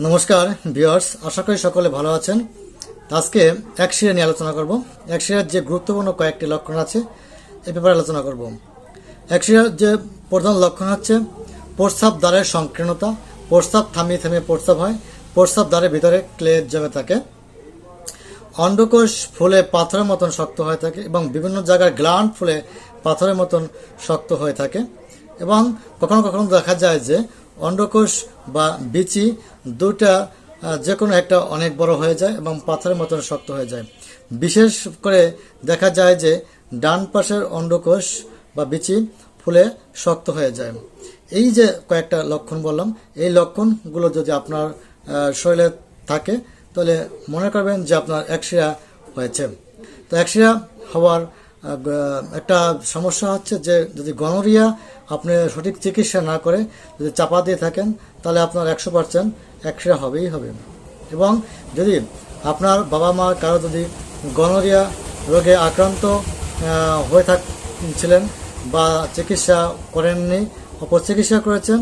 নমস্কার ভিউয়ার্স, আশা করি সকলে ভালো আছেন। আজকে একশিরা নিয়ে আলোচনা করব। একশিরার যে গুরুত্বপূর্ণ কয়েকটি লক্ষণ আছে এ ব্যাপারে আলোচনা করব। একশিরার যে প্রধান লক্ষণ হচ্ছে প্রস্রাব দ্বারের সংকীর্ণতা, প্রস্রাব থামিয়ে থামিয়ে প্রস্রাব হয়, প্রস্রাব দ্বারের ভিতরে ক্লে জমে থাকে, অন্ডকোষ ফুলে পাথরের মতন শক্ত হয়ে থাকে এবং বিভিন্ন জায়গার গ্ল্যান্ড ফুলে পাথরের মতন শক্ত হয়ে থাকে, এবং কখনো কখনো দেখা যায় যে অন্ডকোষ বা বিচি দুটা যে কোনো একটা অনেক বড় হয়ে যায় এবং পাথরের মতন শক্ত হয়ে যায়। বিশেষ করে দেখা যায় যে ডান পাশের অন্ডকোষ বা বিচি ফুলে শক্ত হয়ে যায়। এই যে কয়েকটা লক্ষণ বললাম, এই লক্ষণগুলো যদি আপনার শরীরে থাকে তাহলে মনে করবেন যে আপনার একশিরা হয়েছে। তো একশিরা হওয়ার একটা সমস্যা হচ্ছে যে যদি গনোরিয়া আপনি সঠিক চিকিৎসা না করে যদি চাপা দিয়ে থাকেন তাহলে আপনার 100% একশিরা হবেই হবে। এবং যদি আপনার বাবা মা কারো যদি গনোরিয়া রোগে আক্রান্ত হয়ে ছিলেন বা চিকিৎসা করেননি, অপচিকিৎসা করেছেন,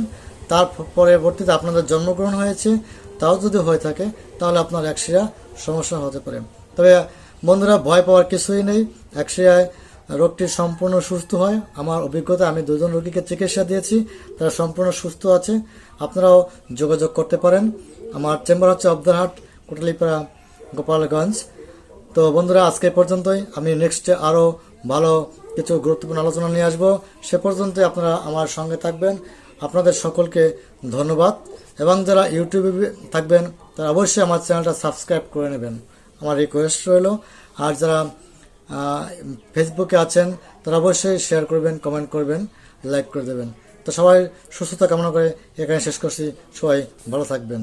তার পরবর্তীতে আপনাদের জন্মগ্রহণ হয়েছে, তাও যদি হয়ে থাকে তাহলে আপনার একশিরা সমস্যা হতে পারে। তবে বন্ধুরা, ভয় পাওয়ার কিছুই নেই। একশিরায় রোগটি সম্পূর্ণ সুস্থ হয়। আমার অভিজ্ঞতা, আমি 2 জন রোগীকে চিকিৎসা দিয়েছি, তারা সম্পূর্ণ সুস্থ আছে। আপনারাও যোগাযোগ করতে পারেন। আমার চেম্বার হচ্ছে অবদারহাট, কোটালীপাড়া, গোপালগঞ্জ। তো বন্ধুরা, আজকে পর্যন্তই। আমি নেক্সটে আরও ভালো কিছু গুরুত্বপূর্ণ আলোচনা নিয়ে আসবো। সে পর্যন্ত আপনারা আমার সঙ্গে থাকবেন। আপনাদের সকলকে ধন্যবাদ। এবং যারা ইউটিউবে থাকবেন তারা অবশ্যই আমার চ্যানেলটা সাবস্ক্রাইব করে নেবেন, আমার রিকোয়েস্ট রইল। আর যারা ফেসবুকে আছেন তারা অবশ্যই শেয়ার করবেন, কমেন্ট করবেন, লাইক করে দেবেন। তো সবাই সুস্থতা কামনা করে এখানে শেষ করছি। সবাই ভালো থাকবেন।